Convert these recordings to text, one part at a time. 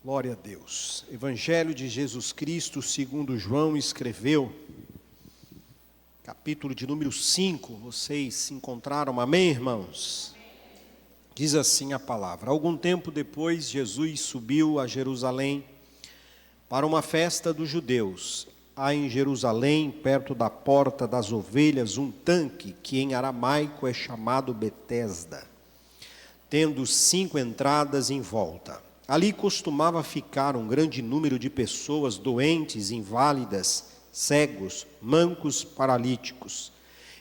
Glória a Deus. Evangelho de Jesus Cristo, segundo João escreveu, capítulo de número 5, vocês se encontraram, amém, irmãos? Diz assim a palavra: algum tempo depois, Jesus subiu a Jerusalém para uma festa dos judeus. Há em Jerusalém, perto da porta das ovelhas, um tanque que em aramaico é chamado Betesda, tendo 5 entradas em volta. Ali costumava ficar um grande número de pessoas doentes, inválidas, cegos, mancos, paralíticos.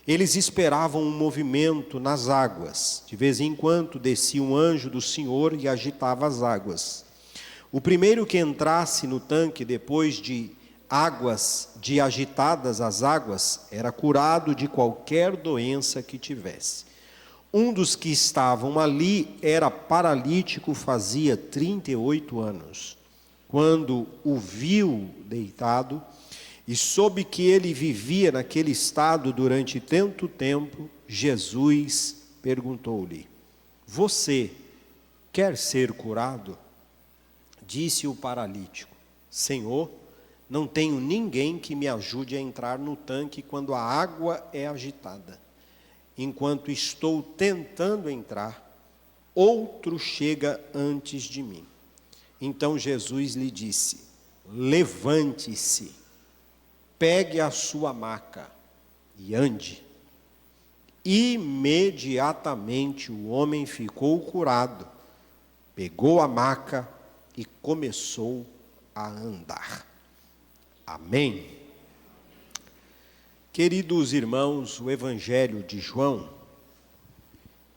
Eles esperavam um movimento nas águas. De vez em quando descia um anjo do Senhor e agitava as águas. O primeiro que entrasse no tanque depois de agitadas as águas, era curado de qualquer doença que tivesse. Um dos que estavam ali era paralítico, fazia 38 anos. Quando o viu deitado e soube que ele vivia naquele estado durante tanto tempo, Jesus perguntou-lhe: você quer ser curado? Disse o paralítico: Senhor, não tenho ninguém que me ajude a entrar no tanque quando a água é agitada. Enquanto estou tentando entrar, outro chega antes de mim. Então Jesus lhe disse: levante-se, pegue a sua maca e ande. Imediatamente o homem ficou curado, pegou a maca e começou a andar. Amém. Queridos irmãos, o Evangelho de João,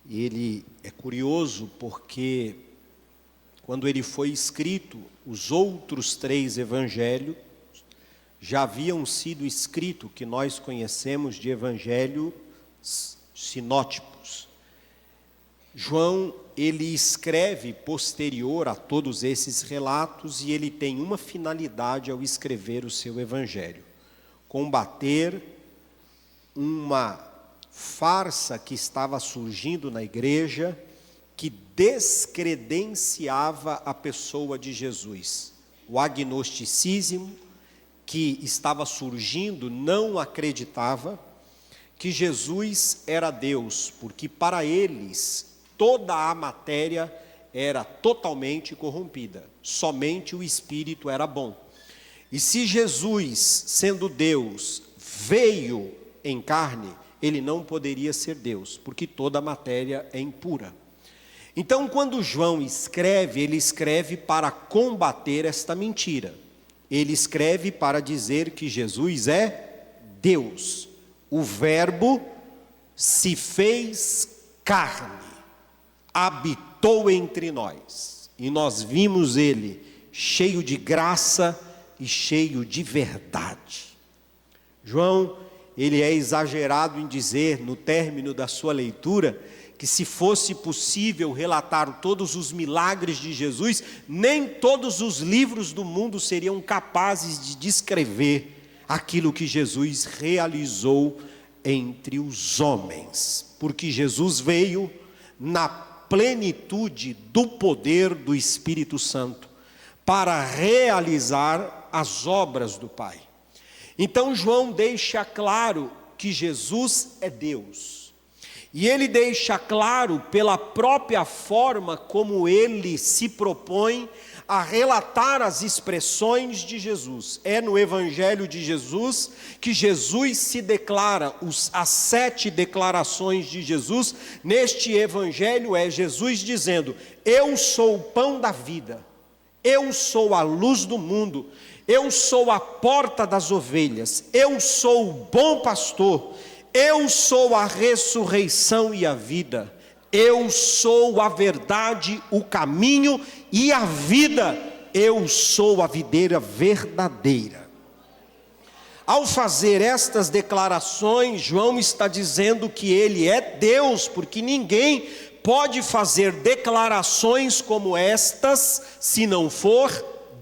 ele é curioso porque quando ele foi escrito, os outros 3 evangelhos já haviam sido escritos, que nós conhecemos de evangelhos sinóticos. João, ele escreve posterior a todos esses relatos e ele tem uma finalidade ao escrever o seu evangelho: combater uma farsa que estava surgindo na igreja, que descredenciava a pessoa de Jesus. O agnosticismo que estava surgindo não acreditava que Jesus era Deus, porque para eles toda a matéria era totalmente corrompida, somente o Espírito era bom. E se Jesus, sendo Deus, veio em carne, ele não poderia ser Deus, porque toda a matéria é impura. Então, quando João escreve, ele escreve para combater esta mentira. Ele escreve para dizer que Jesus é Deus. O Verbo se fez carne, habitou entre nós, e nós vimos ele cheio de graça e cheio de verdade. João, ele é exagerado em dizer, no término da sua leitura, que se fosse possível relatar todos os milagres de Jesus, nem todos os livros do mundo seriam capazes de descrever aquilo que Jesus realizou entre os homens. Porque Jesus veio na plenitude do poder do Espírito Santo para realizar as obras do Pai. Então João deixa claro que Jesus é Deus. E ele deixa claro pela própria forma como ele se propõe a relatar as expressões de Jesus. É no Evangelho de Jesus que Jesus se declara, as 7 declarações de Jesus. Neste Evangelho é Jesus dizendo: eu sou o pão da vida, eu sou a luz do mundo, eu sou a porta das ovelhas, eu sou o bom pastor, eu sou a ressurreição e a vida, eu sou a verdade, o caminho e a vida, eu sou a videira verdadeira. Ao fazer estas declarações, João está dizendo que ele é Deus, porque ninguém pode fazer declarações como estas se não for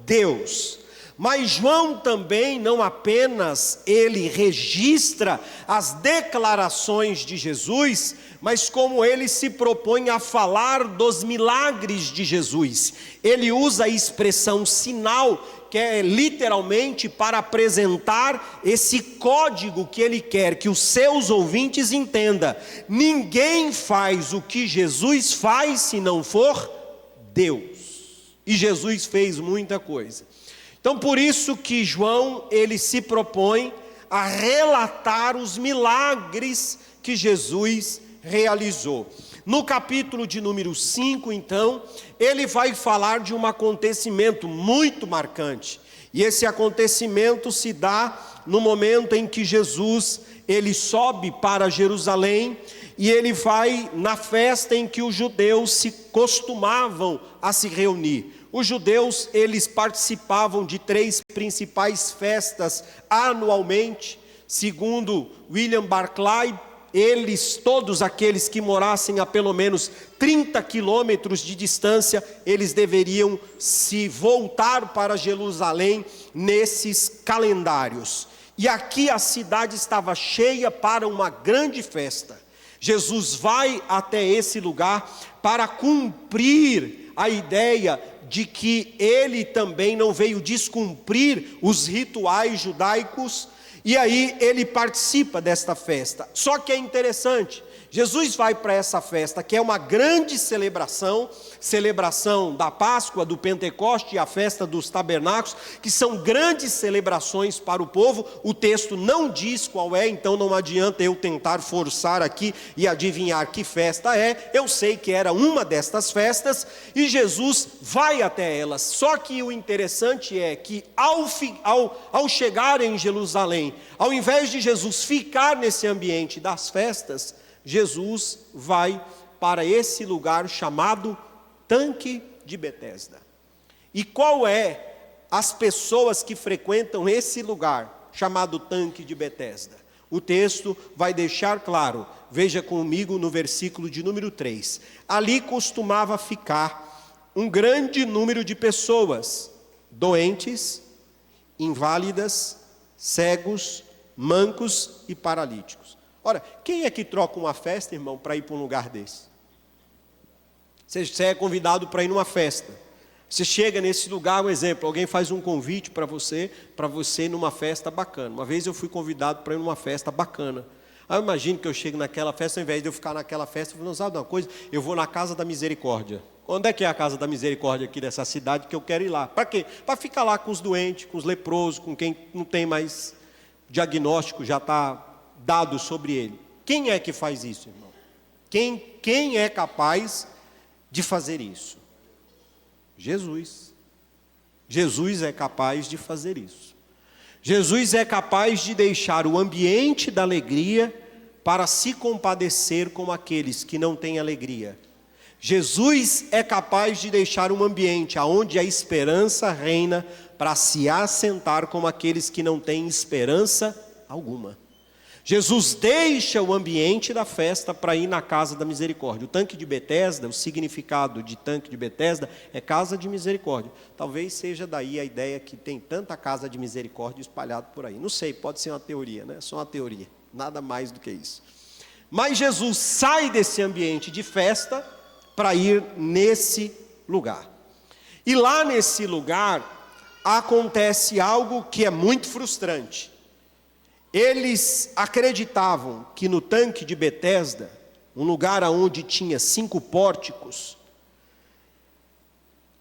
Deus. Mas João também não apenas ele registra as declarações de Jesus, mas como ele se propõe a falar dos milagres de Jesus. Ele usa a expressão sinal, que é literalmente para apresentar esse código que ele quer que os seus ouvintes entendam. Ninguém faz o que Jesus faz se não for Deus. E Jesus fez muita coisa. Então por isso que João, ele se propõe a relatar os milagres que Jesus realizou. No capítulo de número 5, então, ele vai falar de um acontecimento muito marcante. E esse acontecimento se dá no momento em que Jesus, ele sobe para Jerusalém, e ele vai na festa em que os judeus se costumavam a se reunir. Os judeus, eles participavam de 3 principais festas anualmente. Segundo William Barclay, eles, todos aqueles que morassem a pelo menos 30 quilômetros de distância, eles deveriam se voltar para Jerusalém nesses calendários. E aqui a cidade estava cheia para uma grande festa. Jesus vai até esse lugar para cumprir a ideia de que ele também não veio descumprir os rituais judaicos. E aí ele participa desta festa. Só que é interessante, Jesus vai para essa festa, que é uma grande celebração da Páscoa, do Pentecoste e a festa dos tabernáculos, que são grandes celebrações para o povo. O texto não diz qual é, então não adianta eu tentar forçar aqui e adivinhar que festa é. Eu sei que era uma destas festas e Jesus vai até elas. Só que o interessante é que ao chegar em Jerusalém, ao invés de Jesus ficar nesse ambiente das festas, Jesus vai para esse lugar chamado Tanque de Betesda. E qual é as pessoas que frequentam esse lugar chamado Tanque de Betesda? O texto vai deixar claro, veja comigo no versículo de número 3. Ali costumava ficar um grande número de pessoas, doentes, inválidas, cegos, mancos e paralíticos. Ora, quem é que troca uma festa, irmão, para ir para um lugar desse? Você é convidado para ir numa festa. Você chega nesse lugar, um exemplo, alguém faz um convite para você ir numa festa bacana. Uma vez eu fui convidado para ir numa festa bacana. Aí eu imagino que eu chego naquela festa, ao invés de eu ficar naquela festa, eu falo, não, sabe uma coisa? Eu vou na Casa da Misericórdia. Onde é que é a Casa da Misericórdia aqui dessa cidade que eu quero ir lá? Para quê? Para ficar lá com os doentes, com os leprosos, com quem não tem mais diagnóstico, já está dado sobre ele. Quem é que faz isso, irmão? Quem é capaz de fazer isso? Jesus. Jesus é capaz de fazer isso. Jesus é capaz de deixar o ambiente da alegria para se compadecer com aqueles que não têm alegria. Jesus é capaz de deixar um ambiente onde a esperança reina para se assentar com aqueles que não têm esperança alguma. Jesus deixa o ambiente da festa para ir na Casa da Misericórdia. O Tanque de Betesda, o significado de Tanque de Betesda é Casa de Misericórdia. Talvez seja daí a ideia que tem tanta Casa de Misericórdia espalhada por aí. Não sei, pode ser uma teoria, né? Só uma teoria, nada mais do que isso. Mas Jesus sai desse ambiente de festa para ir nesse lugar. E lá nesse lugar acontece algo que é muito frustrante. Eles acreditavam que no Tanque de Betesda, um lugar onde tinha 5 pórticos,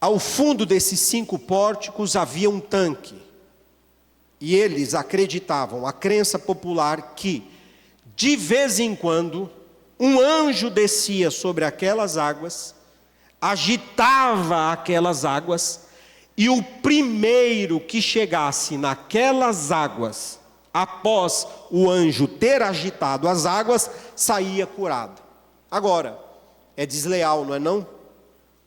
ao fundo desses 5 pórticos havia um tanque. E eles acreditavam, a crença popular, que de vez em quando um anjo descia sobre aquelas águas, agitava aquelas águas, e o primeiro que chegasse naquelas águas, após o anjo ter agitado as águas, saía curado. Agora, é desleal, não é não?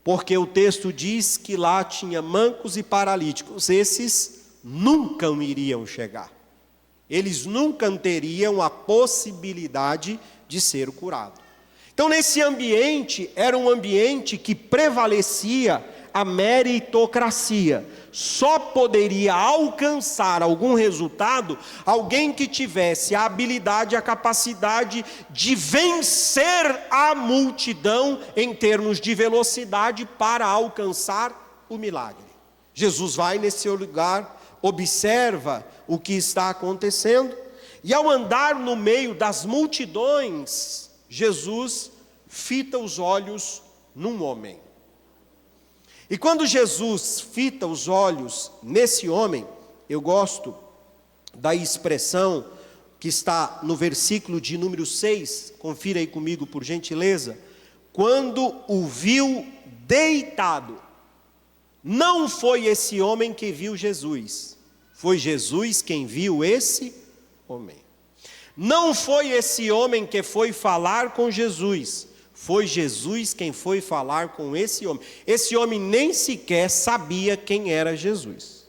Porque o texto diz que lá tinha mancos e paralíticos. Esses nunca iriam chegar. Eles nunca teriam a possibilidade de ser curado. Então, nesse ambiente, era um ambiente que prevalecia a meritocracia. Só poderia alcançar algum resultado alguém que tivesse a habilidade, a capacidade de vencer a multidão em termos de velocidade para alcançar o milagre. Jesus vai nesse lugar, observa o que está acontecendo, e ao andar no meio das multidões, Jesus fita os olhos num homem. E quando Jesus fita os olhos nesse homem, eu gosto da expressão que está no versículo de número 6, confira aí comigo por gentileza, quando o viu deitado. Não foi esse homem que viu Jesus, foi Jesus quem viu esse homem. Não foi esse homem que foi falar com Jesus, foi Jesus quem foi falar com esse homem. Esse homem nem sequer sabia quem era Jesus.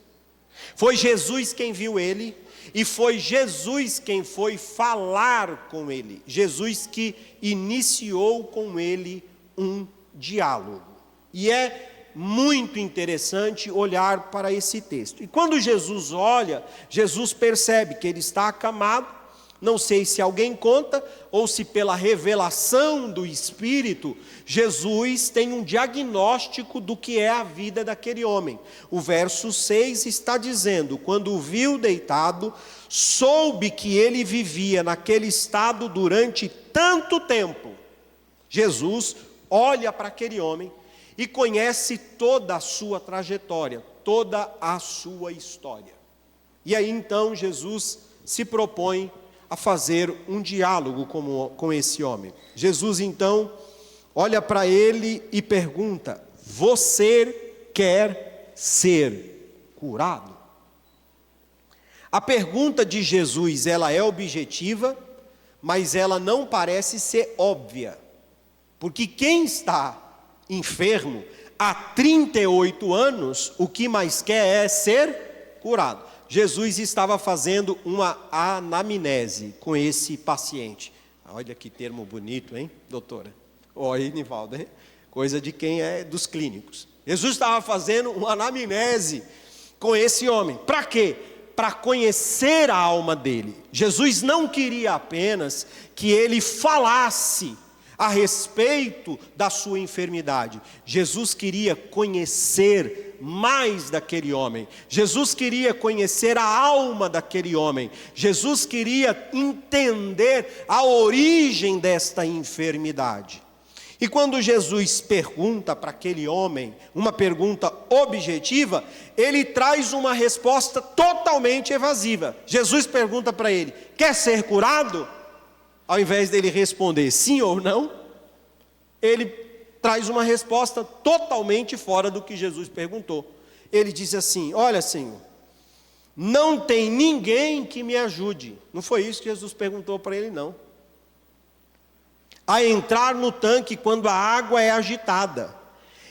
Foi Jesus quem viu ele, e foi Jesus quem foi falar com ele. Jesus que iniciou com ele um diálogo. E é muito interessante olhar para esse texto. E quando Jesus olha, Jesus percebe que ele está acamado. Não sei se alguém conta, ou se pela revelação do Espírito, Jesus tem um diagnóstico do que é a vida daquele homem. O verso 6 está dizendo, quando o viu deitado, soube que ele vivia naquele estado durante tanto tempo. Jesus olha para aquele homem e conhece toda a sua trajetória, toda a sua história. E aí então Jesus se propõe a fazer um diálogo com esse homem. Jesus então olha para ele e pergunta: você quer ser curado? A pergunta de Jesus, ela é objetiva, mas ela não parece ser óbvia, porque quem está enfermo há 38 anos, o que mais quer é ser curado. Jesus estava fazendo uma anamnese com esse paciente. Olha que termo bonito, hein, doutora? Olha, Nivaldo, hein? Coisa de quem é dos clínicos. Jesus estava fazendo uma anamnese com esse homem. Para quê? Para conhecer a alma dele. Jesus não queria apenas que ele falasse a respeito da sua enfermidade. Jesus queria conhecer mais daquele homem. Jesus queria conhecer a alma daquele homem. Jesus queria entender a origem desta enfermidade. E quando Jesus pergunta para aquele homem uma pergunta objetiva, ele traz uma resposta totalmente evasiva. Jesus pergunta para ele: quer ser curado? Ao invés dele responder sim ou não, ele traz uma resposta totalmente fora do que Jesus perguntou. Ele diz assim: olha, Senhor, não tem ninguém que me ajude. Não foi isso que Jesus perguntou para ele, não. A entrar no tanque quando a água é agitada.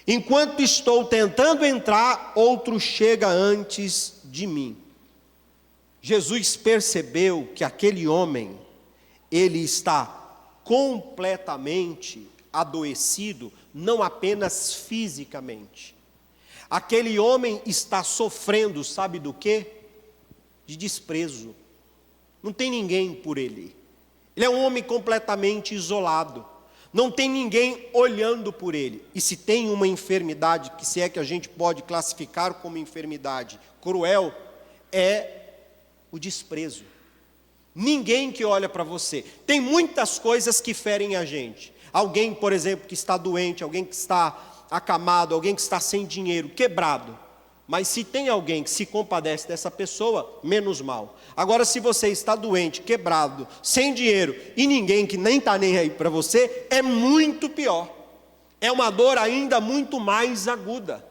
Enquanto estou tentando entrar, outro chega antes de mim. Jesus percebeu que aquele homem, ele está completamente adoecido, não apenas fisicamente. Aquele homem está sofrendo, sabe do quê? De desprezo. Não tem ninguém por ele. Ele é um homem completamente isolado. Não tem ninguém olhando por ele. E se tem uma enfermidade, que se é que a gente pode classificar como enfermidade cruel, é o desprezo. Ninguém que olha para você. Tem muitas coisas que ferem a gente. Alguém, por exemplo, que está doente, alguém que está acamado, alguém que está sem dinheiro, quebrado. Mas se tem alguém que se compadece dessa pessoa, menos mal. Agora, se você está doente, quebrado, sem dinheiro, e ninguém que nem está nem aí para você, é muito pior. É uma dor ainda muito mais aguda.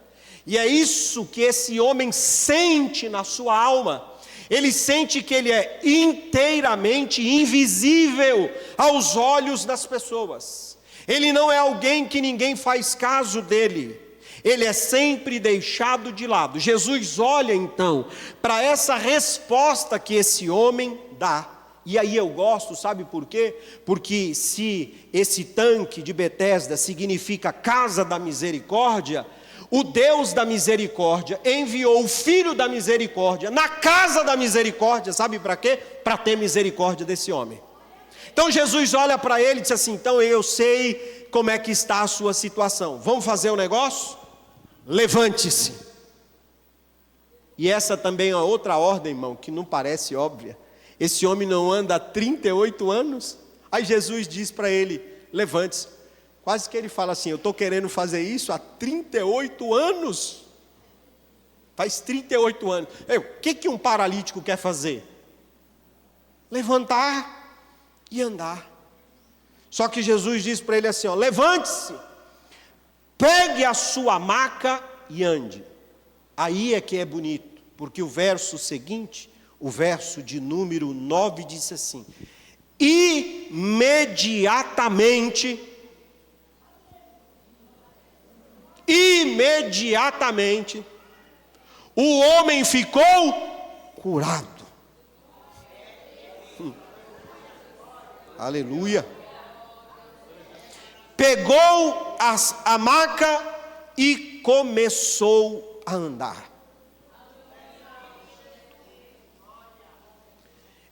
E é isso que esse homem sente na sua alma. Ele sente que ele é inteiramente invisível aos olhos das pessoas. Ele não é alguém que ninguém faz caso dele. Ele é sempre deixado de lado. Jesus olha então para essa resposta que esse homem dá. E aí eu gosto, sabe por quê? Porque se esse tanque de Betesda significa casa da misericórdia, o Deus da misericórdia enviou o Filho da misericórdia na casa da misericórdia, sabe para quê? Para ter misericórdia desse homem. Então Jesus olha para ele e diz assim: então eu sei como é que está a sua situação, vamos fazer um negócio? Levante-se. E essa também é outra ordem, irmão, que não parece óbvia. Esse homem não anda há 38 anos, aí Jesus diz para ele: levante-se. Quase que ele fala assim: eu estou querendo fazer isso há 38 anos. Faz 38 anos. O que um paralítico quer fazer? Levantar e andar. Só que Jesus diz para ele assim: ó, levante-se, pegue a sua maca e ande. Aí é que é bonito, porque o verso seguinte, o verso de número 9 diz assim: imediatamente, o homem ficou curado. Aleluia. Pegou a maca e começou a andar.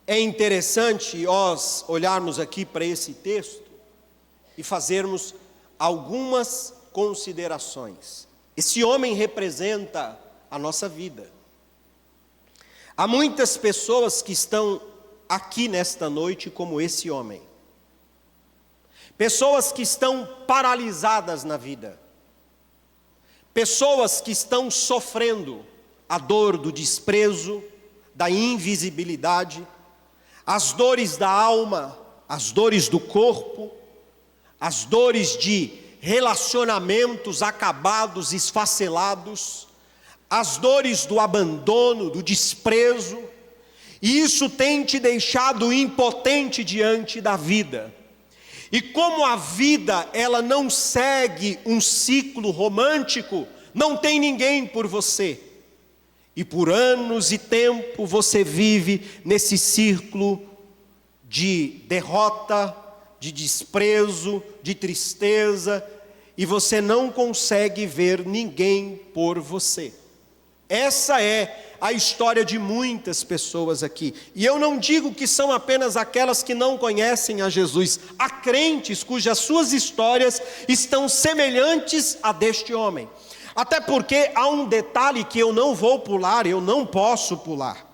É interessante nós olharmos aqui para esse texto e fazermos algumas considerações. Esse homem representa a nossa vida. Há muitas pessoas que estão aqui nesta noite como esse homem. Pessoas que estão paralisadas na vida. Pessoas que estão sofrendo a dor do desprezo, da invisibilidade, as dores da alma, as dores do corpo, as dores de relacionamentos acabados, esfacelados, as dores do abandono, do desprezo, e isso tem te deixado impotente diante da vida. E como a vida, ela não segue um ciclo romântico, não tem ninguém por você. E por anos e tempo você vive nesse círculo de derrota, de desprezo, de tristeza, e você não consegue ver ninguém por você. Essa é a história de muitas pessoas aqui. E eu não digo que são apenas aquelas que não conhecem a Jesus. Há crentes cujas suas histórias estão semelhantes a deste homem. Até porque há um detalhe que eu não vou pular, eu não posso pular.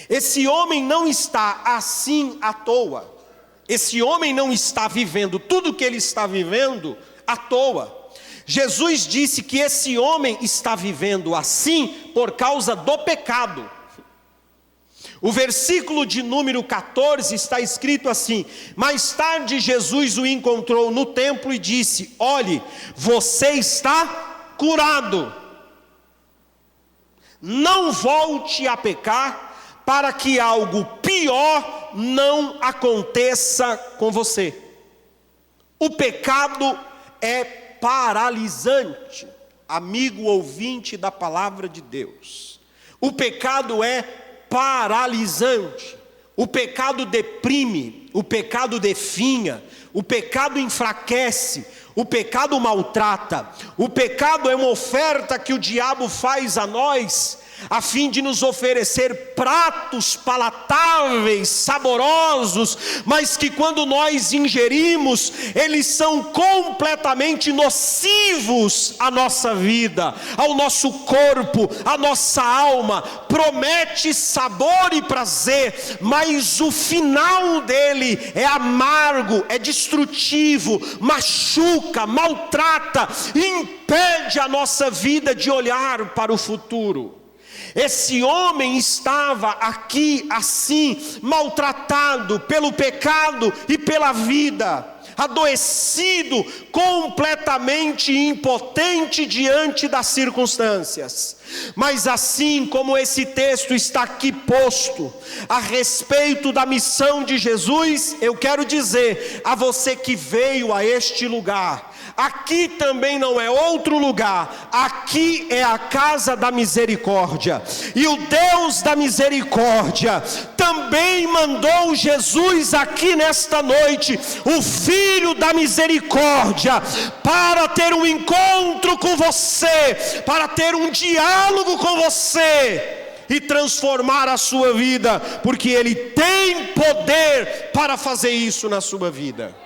Esse homem não está assim à toa. Esse homem não está vivendo tudo o que ele está vivendo à toa. Jesus disse que esse homem está vivendo assim por causa do pecado. O versículo de número 14 está escrito assim: mais tarde Jesus o encontrou no templo e disse: olhe, você está curado. Não volte a pecar, para que algo pior não aconteça com você. O pecado é paralisante, amigo ouvinte da palavra de Deus. O pecado é paralisante. O pecado deprime, o pecado definha, o pecado enfraquece, o pecado maltrata. O pecado é uma oferta que o diabo faz a nós, a fim de nos oferecer pratos palatáveis, saborosos, mas que quando nós ingerimos, eles são completamente nocivos à nossa vida, ao nosso corpo, à nossa alma. Promete sabor e prazer, mas o final dele é amargo, é destrutivo, machuca, maltrata, impede a nossa vida de olhar para o futuro. Esse homem estava aqui assim, maltratado pelo pecado e pela vida, adoecido, completamente impotente diante das circunstâncias. Mas assim como esse texto está aqui posto a respeito da missão de Jesus, eu quero dizer a você que veio a este lugar: aqui também não é outro lugar, aqui é a casa da misericórdia, e o Deus da misericórdia também mandou Jesus aqui nesta noite, o Filho da misericórdia, para ter um encontro com você, para ter um diálogo com você e transformar a sua vida, porque Ele tem poder para fazer isso na sua vida.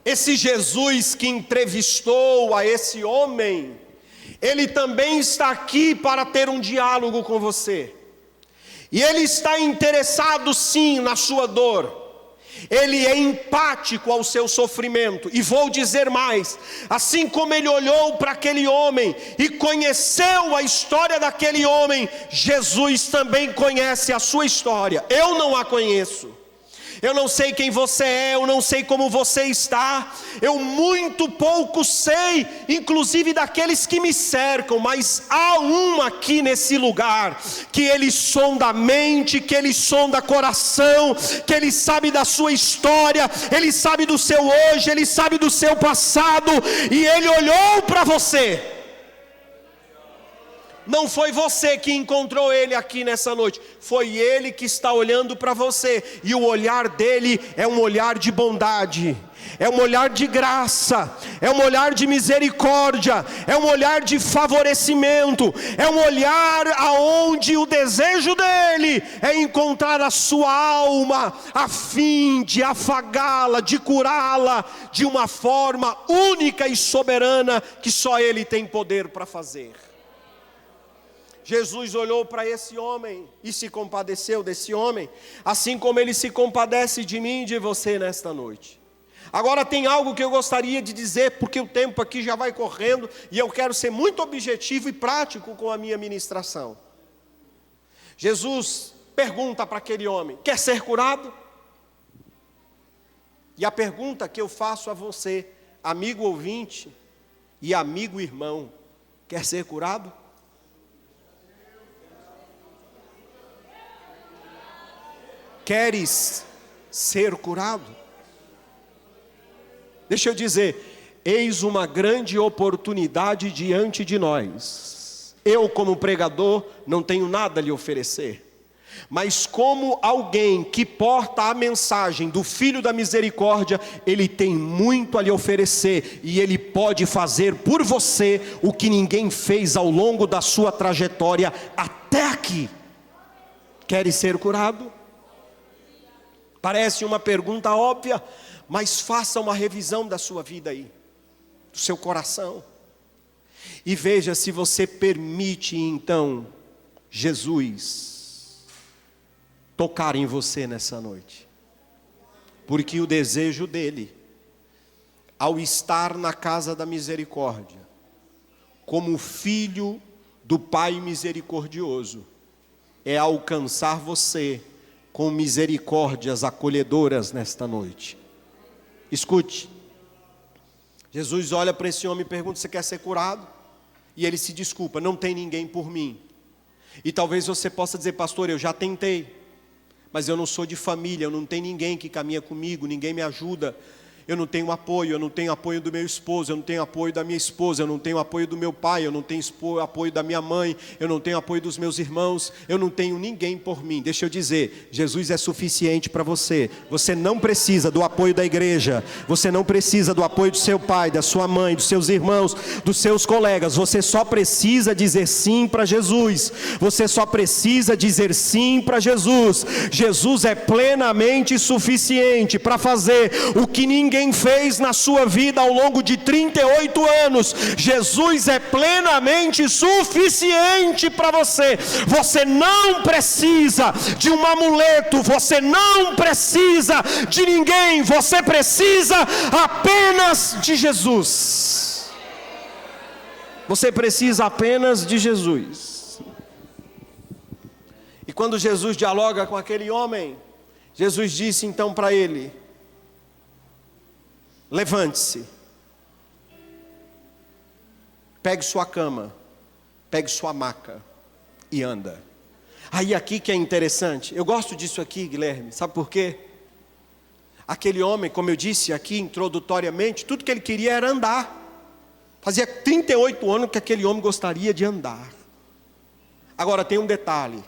Esse Jesus que entrevistou a esse homem, Ele também está aqui para ter um diálogo com você. E Ele está interessado sim na sua dor. Ele é empático ao seu sofrimento. E vou dizer mais, assim como Ele olhou para aquele homem e conheceu a história daquele homem, Jesus também conhece a sua história. Eu não a conheço. Eu não sei quem você é, eu não sei como você está, eu muito pouco sei, inclusive daqueles que me cercam, mas há um aqui nesse lugar, que Ele sonda a mente, que Ele sonda coração, que Ele sabe da sua história, Ele sabe do seu hoje, Ele sabe do seu passado, e Ele olhou para você. Não foi você que encontrou Ele aqui nessa noite, foi Ele que está olhando para você, e o olhar dele é um olhar de bondade, é um olhar de graça, é um olhar de misericórdia, é um olhar de favorecimento, é um olhar aonde o desejo dele é encontrar a sua alma, a fim de afagá-la, de curá-la, de uma forma única e soberana, que só Ele tem poder para fazer. Jesus olhou para esse homem e se compadeceu desse homem, assim como Ele se compadece de mim e de você nesta noite. Agora tem algo que eu gostaria de dizer, porque o tempo aqui já vai correndo, e eu quero ser muito objetivo e prático com a minha ministração. Jesus pergunta para aquele homem: quer ser curado? E a pergunta que eu faço a você, amigo ouvinte e amigo irmão: quer ser curado? Queres ser curado? Deixa eu dizer, eis uma grande oportunidade diante de nós. Eu, como pregador, não tenho nada a lhe oferecer, mas como alguém que porta a mensagem do Filho da Misericórdia, Ele tem muito a lhe oferecer, e Ele pode fazer por você o que ninguém fez ao longo da sua trajetória até aqui. Queres ser curado? Parece uma pergunta óbvia, mas faça uma revisão da sua vida aí, do seu coração, e veja se você permite então Jesus tocar em você nessa noite, porque o desejo dele, ao estar na casa da misericórdia, como filho do Pai misericordioso, é alcançar você com misericórdias acolhedoras nesta noite. Escute, Jesus olha para esse homem e pergunta: você quer ser curado? E ele se desculpa: não tem ninguém por mim. E talvez você possa dizer: pastor, eu já tentei, mas eu não sou de família, eu não tenho ninguém que caminha comigo, ninguém me ajuda. Eu não tenho apoio, eu não tenho apoio do meu esposo, eu não tenho apoio da minha esposa, eu não tenho apoio do meu pai, eu não tenho apoio da minha mãe, eu não tenho apoio dos meus irmãos, eu não tenho ninguém por mim. Deixa eu dizer, Jesus é suficiente para você. Você não precisa do apoio da igreja, você não precisa do apoio do seu pai, da sua mãe, dos seus irmãos, dos seus colegas. Você só precisa dizer sim para Jesus. Você só precisa dizer sim para Jesus. Jesus é plenamente suficiente para fazer o que ninguém fez na sua vida ao longo de 38 anos. Jesus é plenamente suficiente para você. Você não precisa de um amuleto, você não precisa de ninguém, você precisa apenas de Jesus. Você precisa apenas de Jesus. E quando Jesus dialoga com aquele homem, Jesus disse então para ele: levante-se, pegue sua cama, pegue sua maca e anda. Aí aqui que é interessante, eu gosto disso aqui, Guilherme, sabe por quê? Aquele homem, como eu disse aqui introdutoriamente, tudo que ele queria era andar. Fazia 38 anos que aquele homem gostaria de andar. Agora tem um detalhe: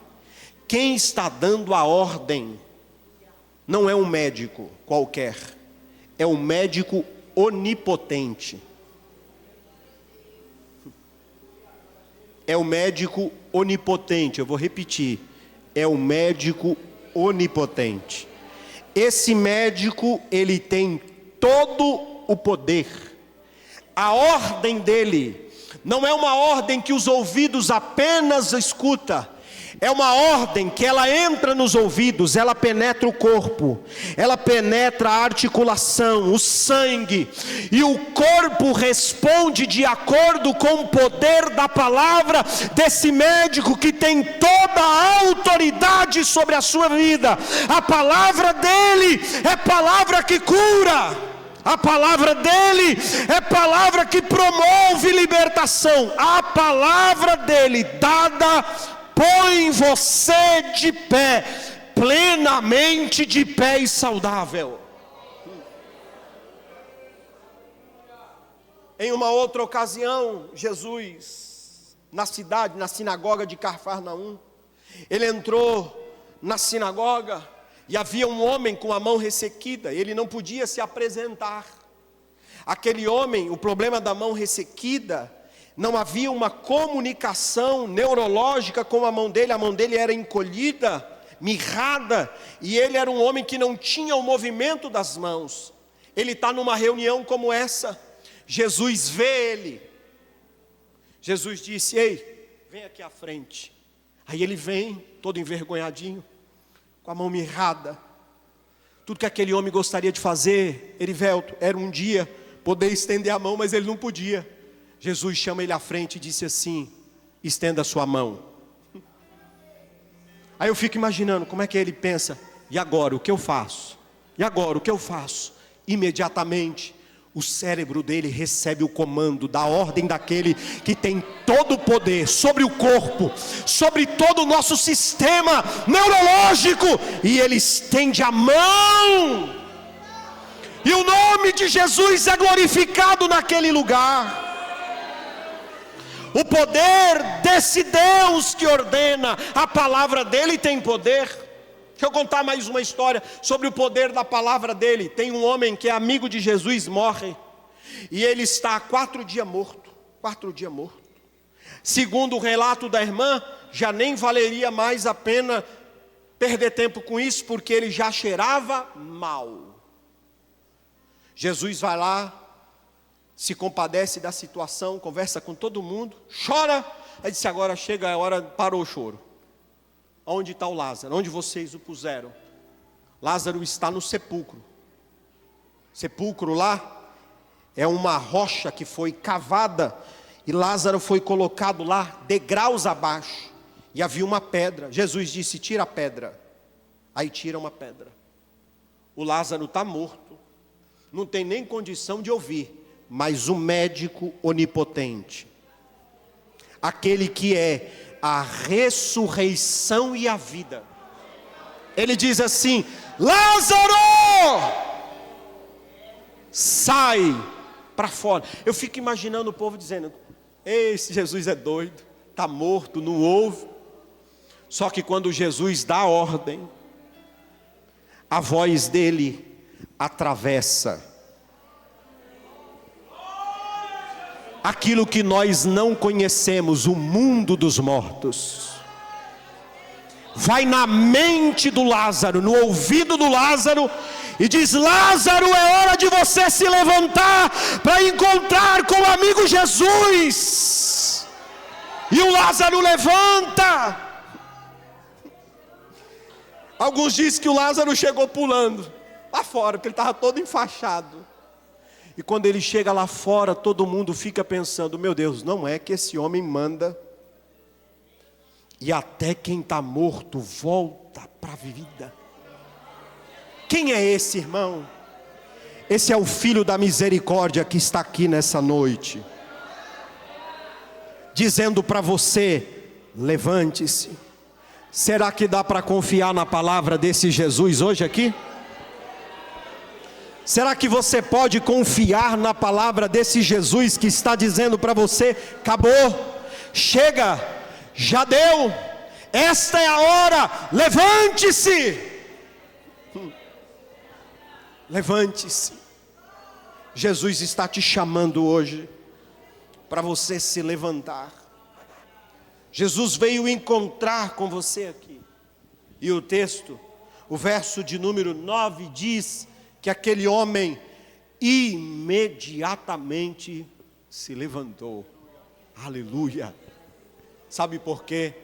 Quem está dando a ordem não é um médico qualquer, é um médico onipotente. É o médico onipotente, eu vou repetir, é o médico onipotente. Esse médico, ele tem todo o poder. A ordem dele não é uma ordem que os ouvidos apenas escutam. É uma ordem que ela entra nos ouvidos, ela penetra o corpo, ela penetra a articulação, o sangue, e o corpo responde de acordo com o poder da palavra desse médico que tem toda a autoridade sobre a sua vida. A palavra dele é palavra que cura. A palavra dele é palavra que promove libertação. A palavra dele dada põe você de pé, plenamente de pé e saudável. Em uma outra ocasião, Jesus, na sinagoga de Cafarnaum, ele entrou na sinagoga e havia um homem com a mão ressequida, ele não podia se apresentar. Aquele homem, o problema da mão ressequida, não havia uma comunicação neurológica com a mão dele era encolhida, mirrada, e ele era um homem que não tinha o movimento das mãos. Ele está numa reunião como essa, Jesus vê ele, Jesus disse: ei, vem aqui à frente. Aí ele vem, todo envergonhadinho, com a mão mirrada. Tudo que aquele homem gostaria de fazer, Erivelto, era um dia poder estender a mão, mas ele não podia. Jesus chama ele à frente e disse assim: estenda a sua mão. Aí eu fico imaginando como é que ele pensa: e agora o que eu faço? E agora o que eu faço? Imediatamente o cérebro dele recebe o comando da ordem daquele que tem todo o poder sobre o corpo, sobre todo o nosso sistema neurológico, e ele estende a mão, e o nome de Jesus é glorificado naquele lugar. O poder desse Deus que ordena, a palavra dele tem poder. Deixa eu contar mais uma história sobre o poder da palavra dele. Tem um homem que é amigo de Jesus, morre, e ele está há 4 dias morto. 4 dias morto. Segundo o relato da irmã, já nem valeria mais a pena perder tempo com isso, porque ele já cheirava mal. Jesus vai lá, se compadece da situação, conversa com todo mundo, chora. Aí disse: agora chega a hora, parou o choro. Onde está o Lázaro? Onde vocês o puseram? Lázaro está no sepulcro. Sepulcro lá é uma rocha que foi cavada, e Lázaro foi colocado lá, degraus abaixo, e havia uma pedra. Jesus disse: tira a pedra. Aí tira uma pedra. O Lázaro está morto, não tem nem condição de ouvir. Mas o médico onipotente, aquele que é a ressurreição e a vida, ele diz assim: Lázaro, sai para fora. Eu fico imaginando o povo dizendo: esse Jesus é doido, está morto, não ouve. Só que quando Jesus dá a ordem, a voz dele atravessa aquilo que nós não conhecemos, o mundo dos mortos. Vai na mente do Lázaro, no ouvido do Lázaro, e diz: Lázaro, é hora de você se levantar para encontrar com o amigo Jesus. E o Lázaro levanta. Alguns dizem que o Lázaro chegou pulando lá fora, porque ele estava todo enfaixado. E quando ele chega lá fora, todo mundo fica pensando: meu Deus, não é que esse homem manda, e até quem está morto volta para a vida. Quem é esse irmão? Esse é o Filho da Misericórdia que está aqui nessa noite, dizendo para você: levante-se. Será que dá para confiar na palavra desse Jesus hoje aqui? Será que você pode confiar na palavra desse Jesus que está dizendo para você: acabou, chega, já deu, esta é a hora, levante-se. Levante-se. Jesus está te chamando hoje para você se levantar. Jesus veio encontrar com você aqui. E o texto, o verso de número 9 diz que aquele homem imediatamente se levantou. Aleluia. Sabe por quê?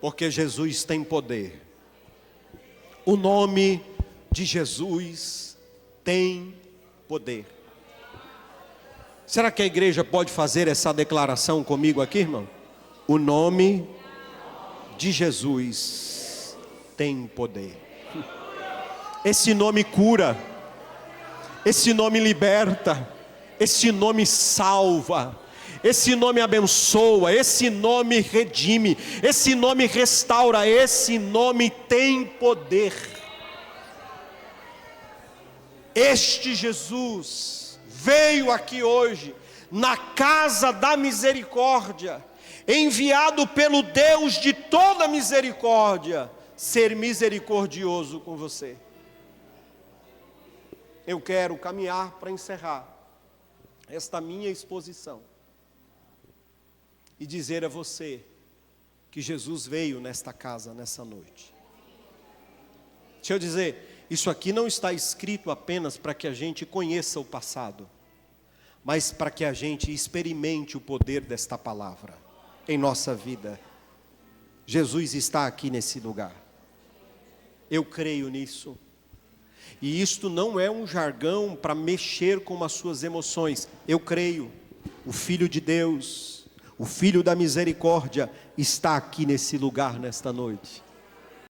Porque Jesus tem poder. O nome de Jesus tem poder. Será que a igreja pode fazer essa declaração comigo aqui, irmão? O nome de Jesus tem poder. Esse nome cura, esse nome liberta, esse nome salva, esse nome abençoa, esse nome redime, esse nome restaura, esse nome tem poder. Este Jesus veio aqui hoje, na casa da misericórdia, enviado pelo Deus de toda misericórdia, ser misericordioso com você. Eu quero caminhar para encerrar esta minha exposição e dizer a você que Jesus veio nesta casa nessa noite. Deixa eu dizer, isso aqui não está escrito apenas para que a gente conheça o passado, mas para que a gente experimente o poder desta palavra em nossa vida. Jesus está aqui nesse lugar. Eu creio nisso. E isto não é um jargão para mexer com as suas emoções. Eu creio. O Filho de Deus, o Filho da misericórdia, está aqui nesse lugar nesta noite.